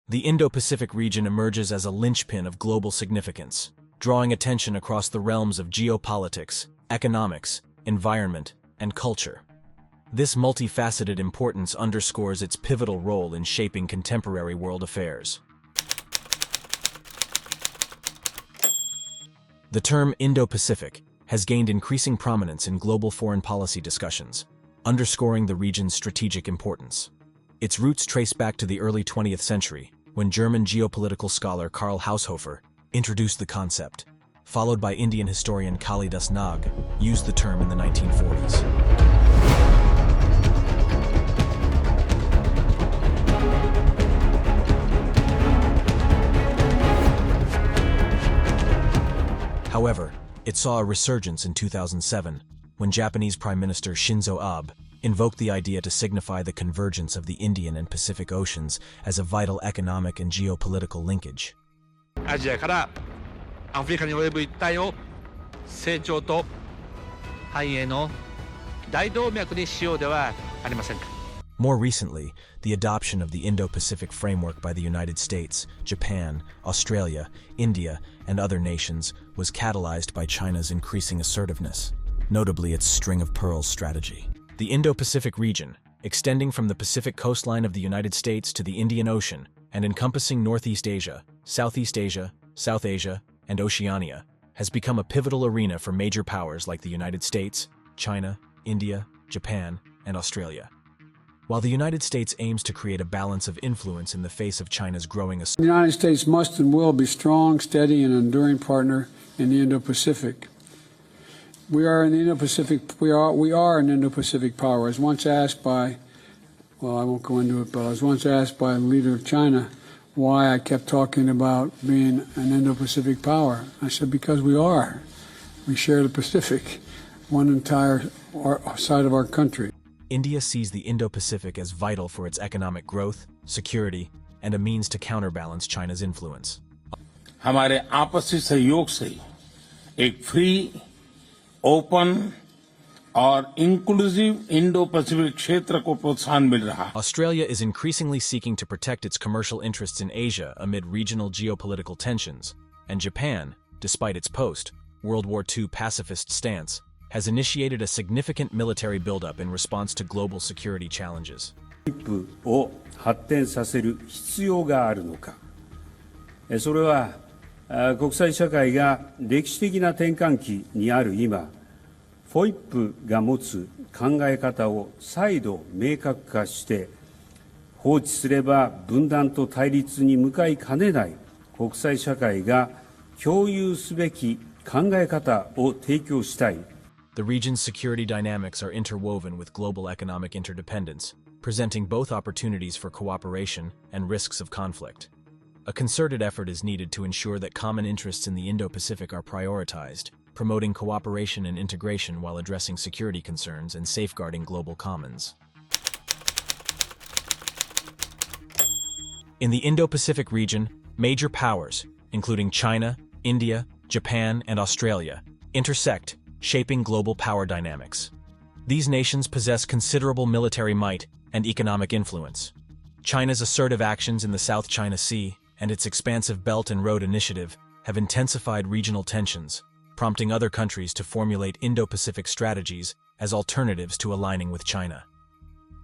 The Indo-Pacific region emerges as a linchpin of global significance, drawing attention across the realms of geopolitics, economics, environment, and culture. This multifaceted importance underscores its pivotal role in shaping contemporary world affairs. The term Indo-Pacific has gained increasing prominence in global foreign policy discussions, underscoring the region's strategic importance. Its roots trace back to the early 20th century, when German geopolitical scholar Karl Haushofer introduced the concept, followed by Indian historian Kalidas Nag used the term in the 1940s. However, it saw a resurgence in 2007, when Japanese Prime Minister Shinzo Abe invoked the idea to signify the convergence of the Indian and Pacific Oceans as a vital economic and geopolitical linkage. アジアからアフリカに及ぶ一帯を成長と繁栄の大動脈にしようではありませんか。 More recently, the adoption of the Indo-Pacific framework by the United States, Japan, Australia, India, and other nations was catalyzed by China's increasing assertiveness, notably its string of pearls strategy. The Indo-Pacific region, extending from the Pacific coastline of the United States to the Indian Ocean and encompassing Northeast Asia, Southeast Asia, South Asia, and Oceania, has become a pivotal arena for major powers like the United States, China, India, Japan, and Australia. While the United States aims to create a balance of influence in the face of China's growing The United States must and will be a strong, steady, and enduring partner in the Indo-Pacific. We are in the Indo-Pacific. We are an Indo-Pacific power. I was once asked by, well, I won't go into it, but I was once asked by the leader of China why I kept talking about being an Indo-Pacific power. I said, because we are. We share the Pacific, one entire side of our country. India sees the Indo-Pacific as vital for its economic growth, security, and a means to counterbalance China's influence. हमारे आपसी सहयोग से एक free, open और inclusive Indo-Pacific क्षेत्र को प्रोत्साहन मिल रहा है. Australia is increasingly seeking to protect its commercial interests in Asia amid regional geopolitical tensions, and Japan, despite its post-World War II pacifist stance, has initiated a significant military buildup in response to global security challenges. を発展させる必要があるのか。それは国際社会が歴史的な転換期にある今、FOIP が持つ考え方を再度明確化して、放置すれば分断と対立に向かいかねない国際社会が共有すべき考え方を提供したい。The region's security dynamics are interwoven with global economic interdependence, presenting both opportunities for cooperation and risks of conflict. A concerted effort is needed to ensure that common interests in the Indo-Pacific are prioritized, promoting cooperation and integration while addressing security concerns and safeguarding global commons. In the Indo-Pacific region, major powers, including China, India, Japan, and Australia, intersect, shaping global power dynamics. These nations possess considerable military might and economic influence. China's assertive actions in the South China Sea and its expansive Belt and Road Initiative have intensified regional tensions, prompting other countries to formulate Indo-Pacific strategies as alternatives to aligning with China.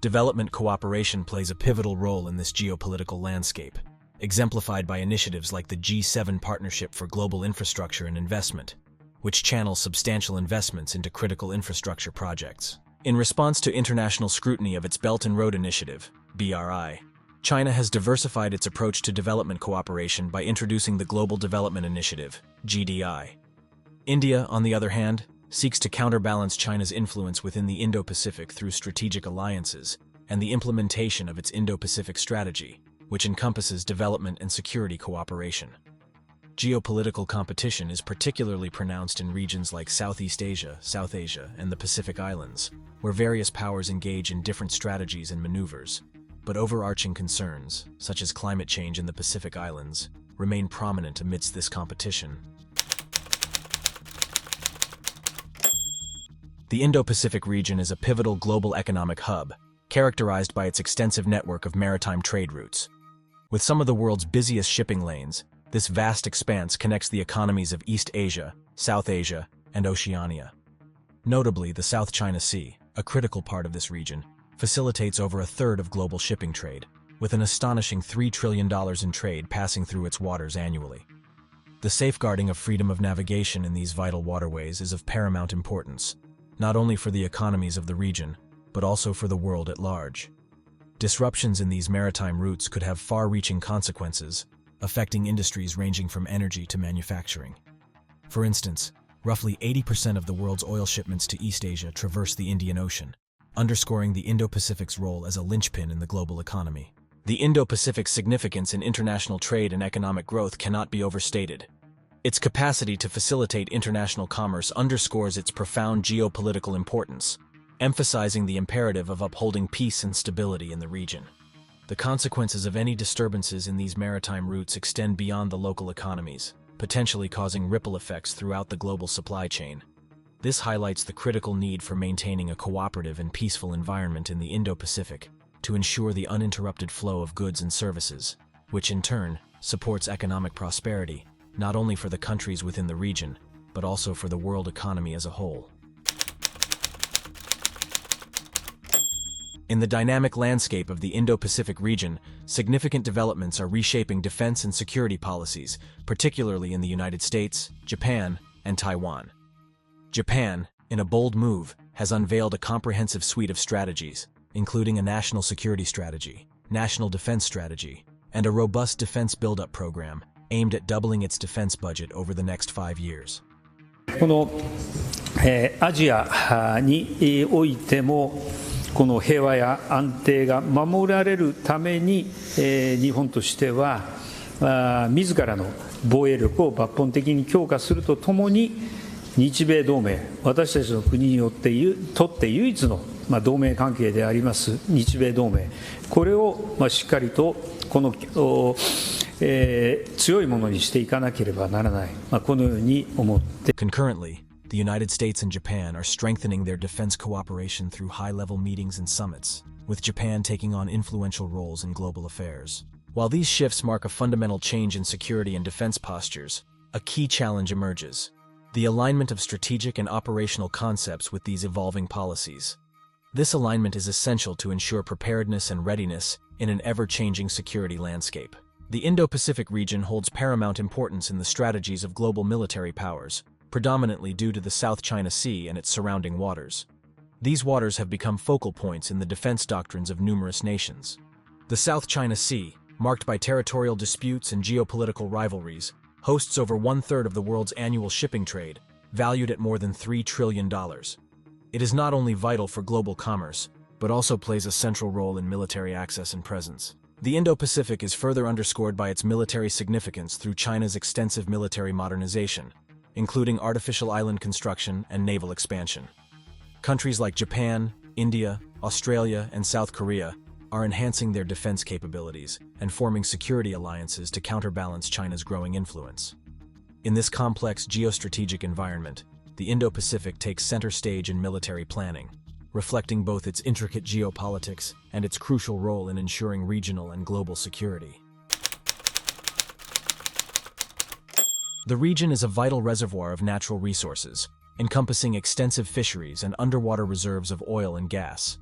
Development cooperation plays a pivotal role in this geopolitical landscape, exemplified by initiatives like the G7 Partnership for Global Infrastructure and Investment, which channels substantial investments into critical infrastructure projects. In response to international scrutiny of its Belt and Road Initiative, BRI, China has diversified its approach to development cooperation by introducing the Global Development Initiative, GDI. India, on the other hand, seeks to counterbalance China's influence within the Indo-Pacific through strategic alliances and the implementation of its Indo-Pacific strategy, which encompasses development and security cooperation. Geopolitical competition is particularly pronounced in regions like Southeast Asia, South Asia, and the Pacific Islands, where various powers engage in different strategies and maneuvers, but overarching concerns, such as climate change in the Pacific Islands, remain prominent amidst this competition. The Indo-Pacific region is a pivotal global economic hub, characterized by its extensive network of maritime trade routes. With some of the world's busiest shipping lanes, this vast expanse connects the economies of East Asia, South Asia, and Oceania. Notably, the South China Sea, a critical part of this region, facilitates over a third of global shipping trade, with an astonishing $3 trillion in trade passing through its waters annually. The safeguarding of freedom of navigation in these vital waterways is of paramount importance, not only for the economies of the region, but also for the world at large. Disruptions in these maritime routes could have far-reaching consequences, affecting industries ranging from energy to manufacturing. For instance, roughly 80% of the world's oil shipments to East Asia traverse the Indian Ocean, underscoring the Indo-Pacific's role as a linchpin in the global economy. The Indo-Pacific's significance in international trade and economic growth cannot be overstated. Its capacity to facilitate international commerce underscores its profound geopolitical importance, emphasizing the imperative of upholding peace and stability in the region. The consequences of any disturbances in these maritime routes extend beyond the local economies, potentially causing ripple effects throughout the global supply chain. This highlights the critical need for maintaining a cooperative and peaceful environment in the Indo-Pacific to ensure the uninterrupted flow of goods and services, which in turn supports economic prosperity, not only for the countries within the region, but also for the world economy as a whole. In the dynamic landscape of the Indo-Pacific region, significant developments are reshaping defense and security policies, particularly in the United States, Japan, and Taiwan. Japan, in a bold move, has unveiled a comprehensive suite of strategies, including a national security strategy, national defense strategy, and a robust defense build-up program aimed at doubling its defense budget over the next 5 years. このアジアにおいてもこの平和や安定が守られるために日本としては自らの防衛力を抜本的に強化するとともに日米同盟、私たちの国にとって唯一の同盟関係であります日米同盟、これをしっかりとこの強いものにしていかなければならない、このように思って。Concurrently, the United States and Japan are strengthening their defense cooperation through high-level meetings and summits, with Japan taking on influential roles in global affairs. While these shifts mark a fundamental change in security and defense postures, a key challenge emerges: the alignment of strategic and operational concepts with these evolving policies. This alignment is essential to ensure preparedness and readiness in an ever-changing security landscape. The Indo-Pacific region holds paramount importance in the strategies of global military powers, predominantly due to the South China Sea and its surrounding waters. These waters have become focal points in the defense doctrines of numerous nations. The South China Sea, marked by territorial disputes and geopolitical rivalries, hosts over one-third of the world's annual shipping trade, valued at more than $3 trillion. It is not only vital for global commerce, but also plays a central role in military access and presence. The Indo-Pacific is further underscored by its military significance through China's extensive military modernization, including artificial island construction and naval expansion. Countries like Japan, India, Australia, and South Korea are enhancing their defense capabilities and forming security alliances to counterbalance China's growing influence. In this complex geostrategic environment, the Indo-Pacific takes center stage in military planning, reflecting both its intricate geopolitics and its crucial role in ensuring regional and global security. The region is a vital reservoir of natural resources, encompassing extensive fisheries and underwater reserves of oil and gas.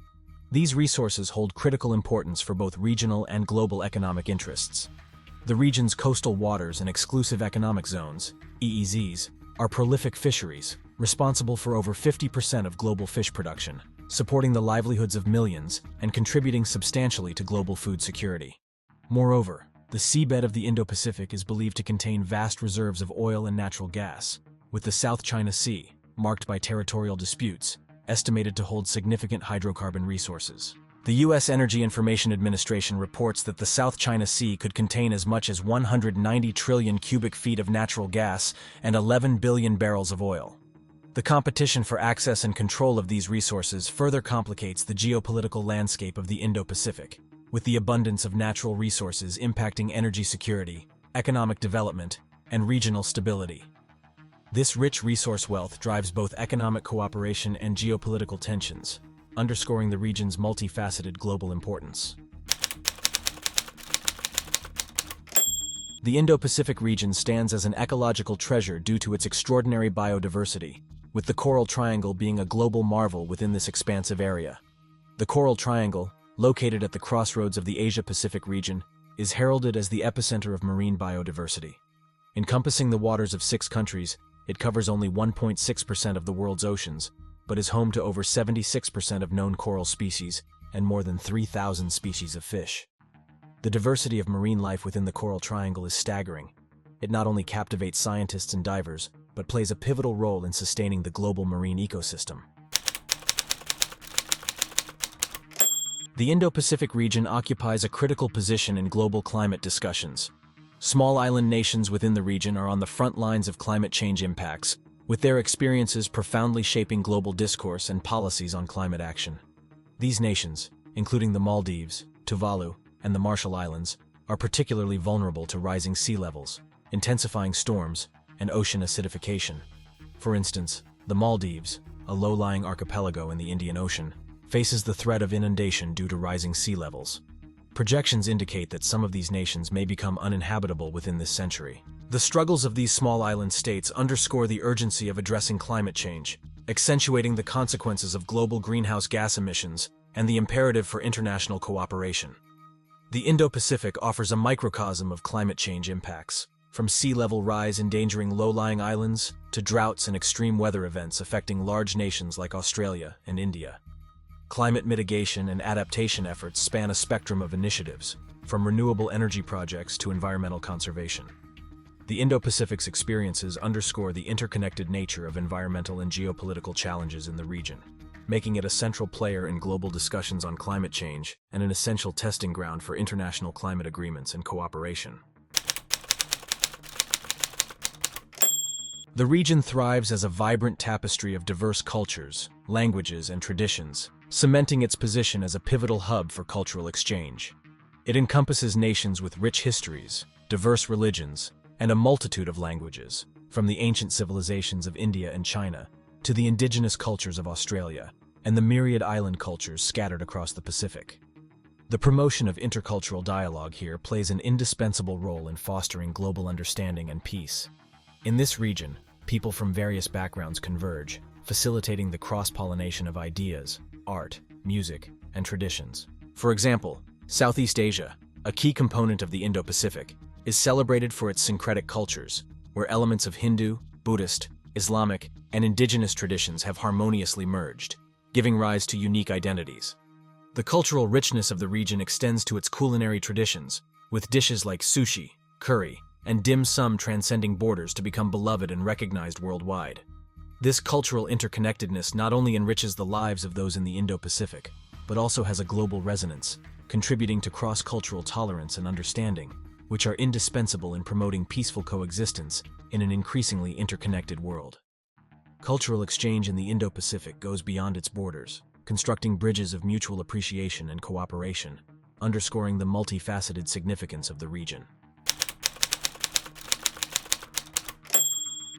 These resources hold critical importance for both regional and global economic interests. The region's coastal waters and exclusive economic zones, EEZs, are prolific fisheries, responsible for over 50% of global fish production, supporting the livelihoods of millions and contributing substantially to global food security. Moreover, the seabed of the Indo-Pacific is believed to contain vast reserves of oil and natural gas, with the South China Sea, marked by territorial disputes, estimated to hold significant hydrocarbon resources. The U.S. Energy Information Administration reports that the South China Sea could contain as much as 190 trillion cubic feet of natural gas and 11 billion barrels of oil. The competition for access and control of these resources further complicates the geopolitical landscape of the Indo-Pacific, with the abundance of natural resources impacting energy security, economic development, and regional stability. This rich resource wealth drives both economic cooperation and geopolitical tensions, underscoring the region's multifaceted global importance. The Indo-Pacific region stands as an ecological treasure due to its extraordinary biodiversity, with the Coral Triangle being a global marvel within this expansive area. The Coral Triangle, located at the crossroads of the Asia-Pacific region, is heralded as the epicenter of marine biodiversity. Encompassing the waters of 6 countries, it covers only 1.6% of the world's oceans, but is home to over 76% of known coral species and more than 3,000 species of fish. The diversity of marine life within the Coral Triangle is staggering. It not only captivates scientists and divers, but plays a pivotal role in sustaining the global marine ecosystem. The Indo-Pacific region occupies a critical position in global climate discussions. Small island nations within the region are on the front lines of climate change impacts, with their experiences profoundly shaping global discourse and policies on climate action. These nations, including the Maldives, Tuvalu, and the Marshall Islands, are particularly vulnerable to rising sea levels, intensifying storms, and ocean acidification. For instance, the Maldives, a low-lying archipelago in the Indian Ocean, faces the threat of inundation due to rising sea levels. Projections indicate that some of these nations may become uninhabitable within this century. The struggles of these small island states underscore the urgency of addressing climate change, accentuating the consequences of global greenhouse gas emissions and the imperative for international cooperation. The Indo-Pacific offers a microcosm of climate change impacts, from sea level rise endangering low-lying islands to droughts and extreme weather events affecting large nations like Australia and India. Climate mitigation and adaptation efforts span a spectrum of initiatives, from renewable energy projects to environmental conservation. The Indo-Pacific's experiences underscore the interconnected nature of environmental and geopolitical challenges in the region, making it a central player in global discussions on climate change and an essential testing ground for international climate agreements and cooperation. The region thrives as a vibrant tapestry of diverse cultures, languages, and traditions, cementing its position as a pivotal hub for cultural exchange. It encompasses nations with rich histories, diverse religions, and a multitude of languages, from the ancient civilizations of India and China to the indigenous cultures of Australia and the myriad island cultures scattered across the Pacific. The promotion of intercultural dialogue here plays an indispensable role in fostering global understanding and peace. In this region, people from various backgrounds converge, facilitating the cross-pollination of ideas, art, music, and traditions. For example, Southeast Asia, a key component of the Indo-Pacific, is celebrated for its syncretic cultures, where elements of Hindu, Buddhist, Islamic, and indigenous traditions have harmoniously merged, giving rise to unique identities. The cultural richness of the region extends to its culinary traditions, with dishes like sushi, curry, and dim sum transcending borders to become beloved and recognized worldwide. This cultural interconnectedness not only enriches the lives of those in the Indo-Pacific, but also has a global resonance, contributing to cross-cultural tolerance and understanding, which are indispensable in promoting peaceful coexistence in an increasingly interconnected world. Cultural exchange in the Indo-Pacific goes beyond its borders, constructing bridges of mutual appreciation and cooperation, underscoring the multifaceted significance of the region.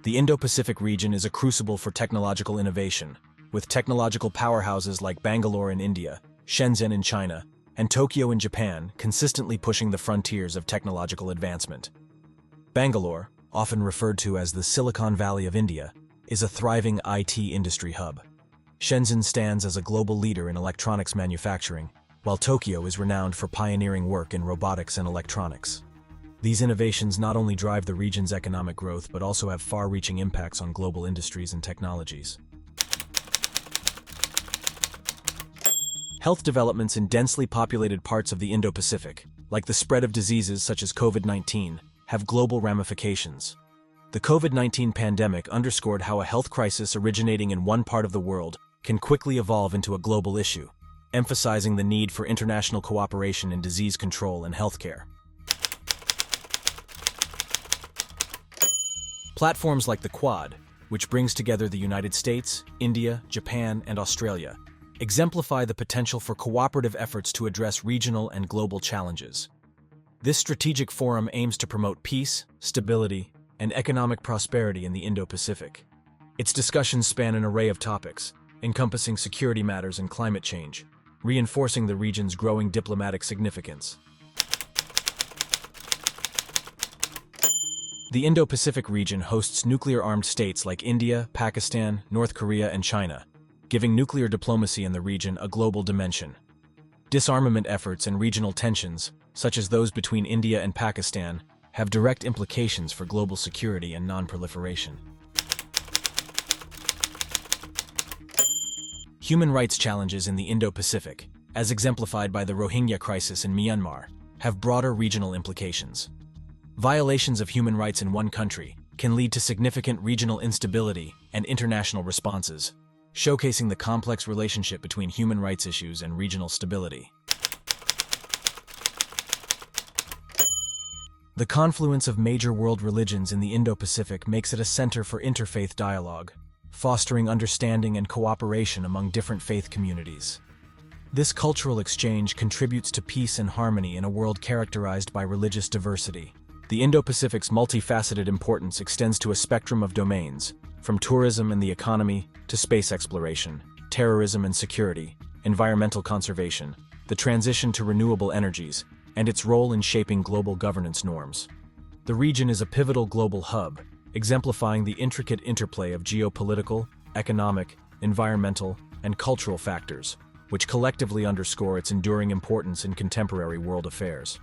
The Indo-Pacific region is a crucible for technological innovation, with technological powerhouses like Bangalore in India, Shenzhen in China, and Tokyo in Japan consistently pushing the frontiers of technological advancement. Bangalore, often referred to as the Silicon Valley of India, is a thriving IT industry hub. Shenzhen stands as a global leader in electronics manufacturing, while Tokyo is renowned for pioneering work in robotics and electronics. These innovations not only drive the region's economic growth but also have far-reaching impacts on global industries and technologies. Health developments in densely populated parts of the Indo-Pacific, like the spread of diseases such as COVID-19, have global ramifications. The COVID-19 pandemic underscored how a health crisis originating in one part of the world can quickly evolve into a global issue, emphasizing the need for international cooperation in disease control and healthcare. Platforms like the Quad, which brings together the United States, India, Japan, and Australia, exemplify the potential for cooperative efforts to address regional and global challenges. This strategic forum aims to promote peace, stability, and economic prosperity in the Indo-Pacific. Its discussions span an array of topics, encompassing security matters and climate change, reinforcing the region's growing diplomatic significance. The Indo-Pacific region hosts nuclear-armed states like India, Pakistan, North Korea, and China, giving nuclear diplomacy in the region a global dimension. Disarmament efforts and regional tensions, such as those between India and Pakistan, have direct implications for global security and non-proliferation. Human rights challenges in the Indo-Pacific, as exemplified by the Rohingya crisis in Myanmar, have broader regional implications. Violations of human rights in one country can lead to significant regional instability and international responses, showcasing the complex relationship between human rights issues and regional stability. The confluence of major world religions in the Indo-Pacific makes it a center for interfaith dialogue, fostering understanding and cooperation among different faith communities. This cultural exchange contributes to peace and harmony in a world characterized by religious diversity. The Indo-Pacific's multifaceted importance extends to a spectrum of domains, from tourism and the economy to space exploration, terrorism and security, environmental conservation, the transition to renewable energies, and its role in shaping global governance norms. The region is a pivotal global hub, exemplifying the intricate interplay of geopolitical, economic, environmental, and cultural factors, which collectively underscore its enduring importance in contemporary world affairs.